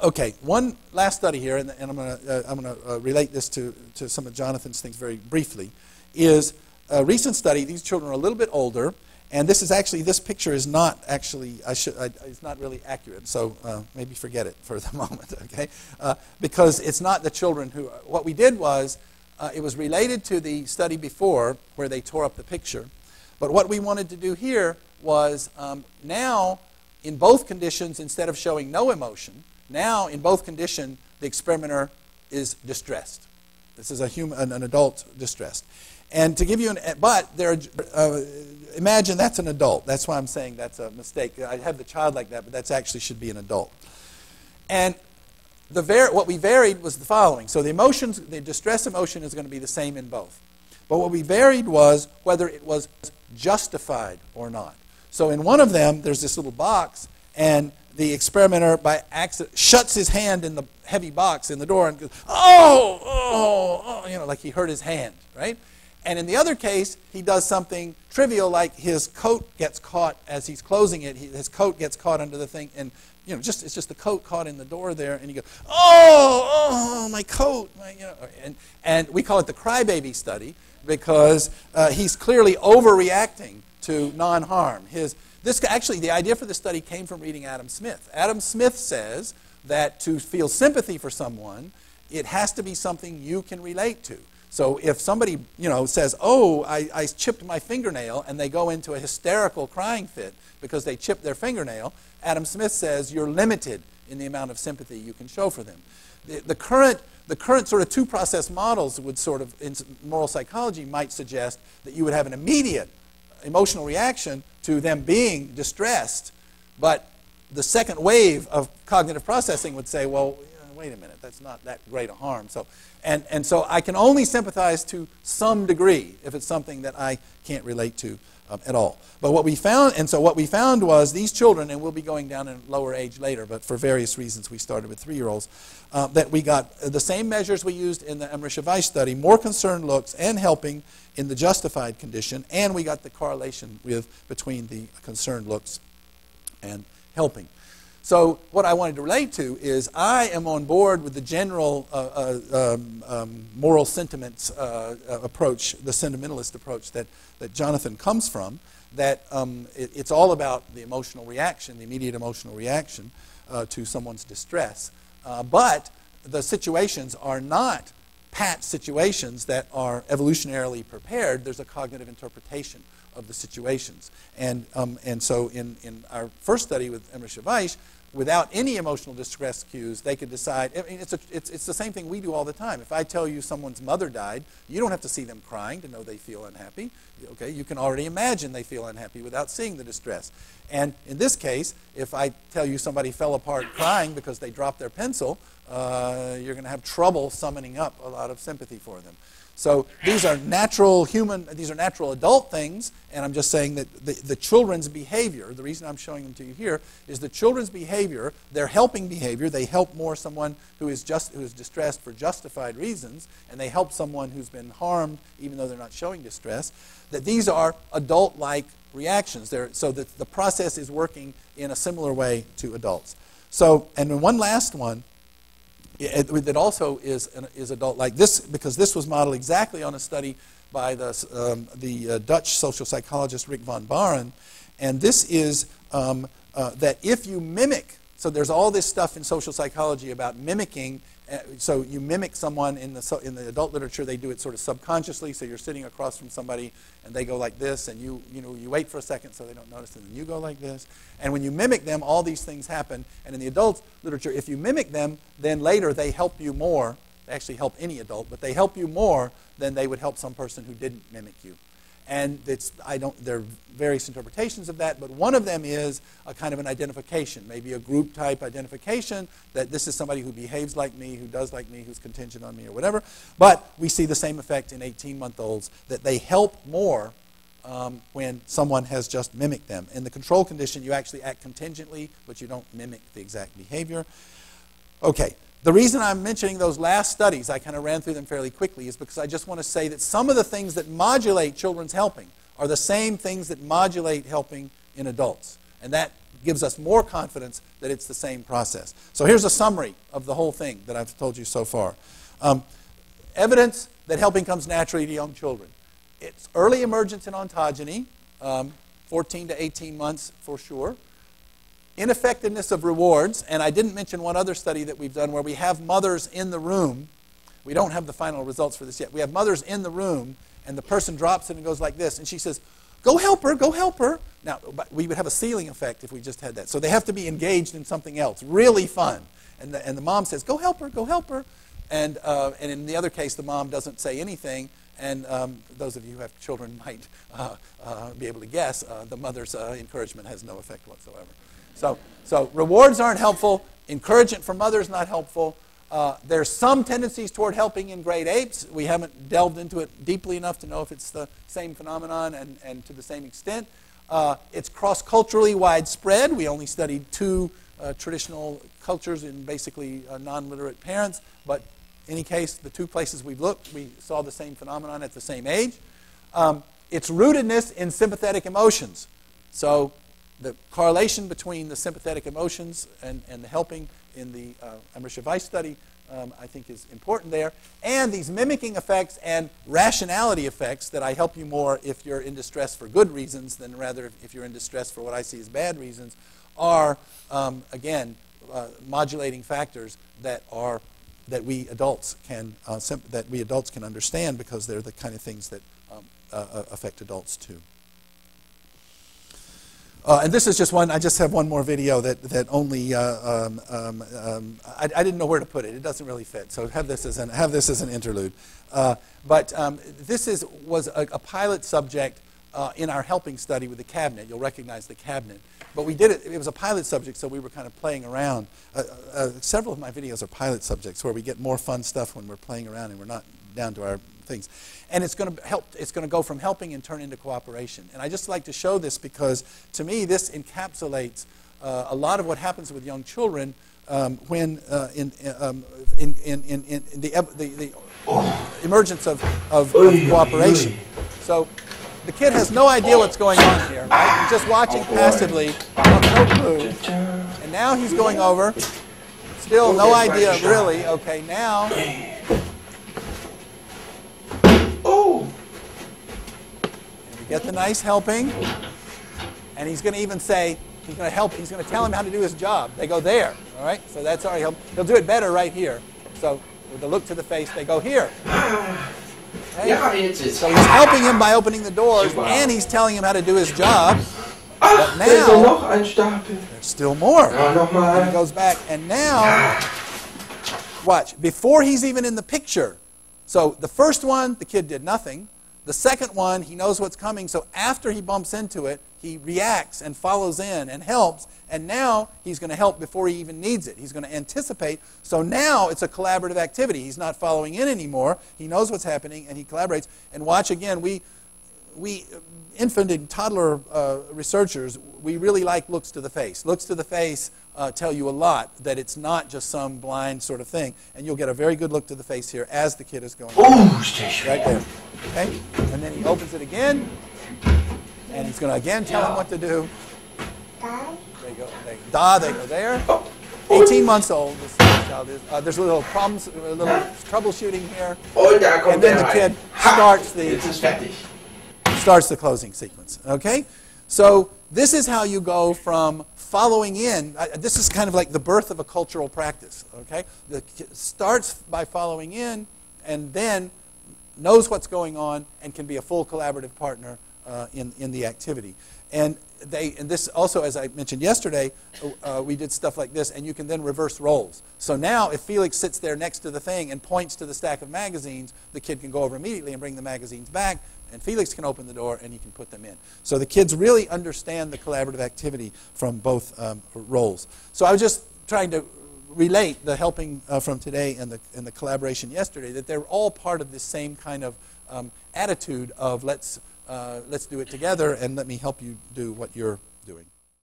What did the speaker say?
Okay, one last study here, and I'm going to relate this to some of Jonathan's things very briefly, is a recent study. These children are a little bit older, and this is actually, this picture is not actually, it's not really accurate, so maybe forget it for the moment, okay? Because it's not the children who, what we did was, it was related to the study before where they tore up the picture, but what we wanted to do here was now, in both conditions, instead of showing no emotion, now in both conditions, the experimenter is distressed. This is an adult distressed. And to give you but there, imagine that's an adult. That's why I'm saying that's a mistake. I have the child like that, but that actually should be an adult. And what we varied was the following. So the emotions, the distress emotion is going to be the same in both. But what we varied was whether it was justified or not. So in one of them, there's this little box, and the experimenter, by accident, shuts his hand in the heavy box in the door and goes, oh, you know, like he hurt his hand, right? And in the other case, he does something trivial, like his coat gets caught as he's closing it. His coat gets caught under the thing, and you know, it's just the coat caught in the door there, and you go, oh, my coat, you know, and we call it the crybaby study because he's clearly overreacting to non-harm. Actually, the idea for this study came from reading Adam Smith. Adam Smith says that to feel sympathy for someone, it has to be something you can relate to. So if somebody, you know, says, oh, I chipped my fingernail, and they go into a hysterical crying fit because they chipped their fingernail, Adam Smith says you're limited in the amount of sympathy you can show for them. The current sort of two-process models would sort of, in moral psychology, might suggest that you would have an immediate emotional reaction to them being distressed, but the second wave of cognitive processing would say, well, wait a minute, that's not that great a harm. So, and so I can only sympathize to some degree if it's something that I can't relate to at all. But what we found was these children, and we'll be going down in lower age later, but for various reasons we started with 3-year-olds, that we got the same measures we used in the Emmerich-Weiss study, more concerned looks and helping in the justified condition, and we got the correlation between the concerned looks and helping. So what I wanted to relate to is I am on board with the general moral sentiments approach, the sentimentalist approach that Jonathan comes from, that it's all about the emotional reaction, the immediate emotional reaction to someone's distress. But the situations are not pat situations that are evolutionarily prepared. There's a cognitive interpretation of the situations. And so in our first study with Emmerich-Weiss, without any emotional distress cues, they could decide. I mean, it's the same thing we do all the time. If I tell you someone's mother died, you don't have to see them crying to know they feel unhappy. Okay, you can already imagine they feel unhappy without seeing the distress. And in this case, if I tell you somebody fell apart crying because they dropped their pencil, you're going to have trouble summoning up a lot of sympathy for them. So these are natural natural adult things, and I'm just saying that the children's behavior, the reason I'm showing them to you here, is the children's behavior, their helping behavior. They help more someone who is distressed for justified reasons, and they help someone who's been harmed even though they're not showing distress. That these are adult-like reactions. So that the process is working in a similar way to adults. So, and then one last one, that also is adult-like. This, because this was modeled exactly on a study by the Dutch social psychologist Rick van Baren, and this is that if you mimic, so there's all this stuff in social psychology about mimicking. So you mimic someone in the adult literature. They do it sort of subconsciously. So you're sitting across from somebody, and they go like this, and you wait for a second so they don't notice, and then you go like this. And when you mimic them, all these things happen. And in the adult literature, if you mimic them, then later they help you more. They actually help any adult, but they help you more than they would help some person who didn't mimic you. And there are various interpretations of that, but one of them is a kind of an identification, maybe a group type identification, that this is somebody who behaves like me, who does like me, who's contingent on me or whatever. But we see the same effect in 18-month-olds, that they help more when someone has just mimicked them. In the control condition, you actually act contingently, but you don't mimic the exact behavior. Okay. The reason I'm mentioning those last studies, I kind of ran through them fairly quickly, is because I just want to say that some of the things that modulate children's helping are the same things that modulate helping in adults. And that gives us more confidence that it's the same process. So here's a summary of the whole thing that I've told you so far. Evidence that helping comes naturally to young children. It's early emergence in ontogeny, 14 to 18 months for sure. Ineffectiveness of rewards, and I didn't mention one other study that we've done where we have mothers in the room. We don't have the final results for this yet. We have mothers in the room, and the person drops it and goes like this, and she says, "Go help her, go help her." Now, we would have a ceiling effect if we just had that. So they have to be engaged in something else, really fun. And the mom says, "Go help her, go help her." And in the other case, the mom doesn't say anything. And those of you who have children might be able to guess, the mother's encouragement has no effect whatsoever. So rewards aren't helpful. Encouragement from mothers not helpful. There's some tendencies toward helping in great apes. We haven't delved into it deeply enough to know if it's the same phenomenon and to the same extent. It's cross-culturally widespread. We only studied 2 traditional cultures in basically non-literate parents. But in any case, the 2 places we've looked, we saw the same phenomenon at the same age. It's rootedness in sympathetic emotions. So the correlation between the sympathetic emotions and the helping in the Amrisha Weiss study, I think, is important there. And these mimicking effects and rationality effects that I help you more if you're in distress for good reasons than rather if you're in distress for what I see as bad reasons are, again, modulating factors that we adults can understand because they're the kind of things that affect adults too. And this is just one. I just have one more video that only I didn't know where to put it. It doesn't really fit. So have this as an interlude. But this was a pilot subject in our helping study with the cabinet. You'll recognize the cabinet. But we did it. It was a pilot subject, so we were kind of playing around. Several of my videos are pilot subjects where we get more fun stuff when we're playing around and we're not down to our things. And it's going to help. It's going to go from helping and turn into cooperation. And I just like to show this because, to me, this encapsulates a lot of what happens with young children when in the emergence of cooperation. So the kid has no idea what's going on here, right? He's just watching passively, no clue. And now he's going over. Still no idea, really. Okay, now. And we get the nice helping. And he's going to even say, he's going to help. He's going to tell him how to do his job. They go there, all right? So that's already helped. He'll do it better right here. So with the look to the face, they go here. Okay? So he's helping him by opening the doors, and he's telling him how to do his job. But now, there's still more. And he goes back, and now, watch, before he's even in the picture. So the first one, the kid did nothing. The second one, he knows what's coming, so after he bumps into it, he reacts and follows in and helps, and now he's going to help before he even needs it. He's going to anticipate. So now it's a collaborative activity. He's not following in anymore. He knows what's happening, and he collaborates. And watch again, we infant and toddler researchers, we really like looks to the face. Looks to the face tell you a lot, that it's not just some blind sort of thing. And you'll get a very good look to the face here as the kid is going right there. Okay? And then he opens it again. And he's going to again tell him what to do. There you go. They go there. 18 months old, this child is. There's a little problems, a little troubleshooting here. And then the kid starts the closing sequence. Okay? So this is how you go from following in. This is kind of like the birth of a cultural practice. Okay? The kid starts by following in and then knows what's going on and can be a full collaborative partner in the activity. And this also, as I mentioned yesterday, we did stuff like this, and you can then reverse roles. So now if Felix sits there next to the thing and points to the stack of magazines, the kid can go over immediately and bring the magazines back, and Felix can open the door and he can put them in. So the kids really understand the collaborative activity from both roles. So I was just trying to relate the helping from today and the collaboration yesterday, that they're all part of this same kind of attitude of let's do it together and let me help you do what you're doing.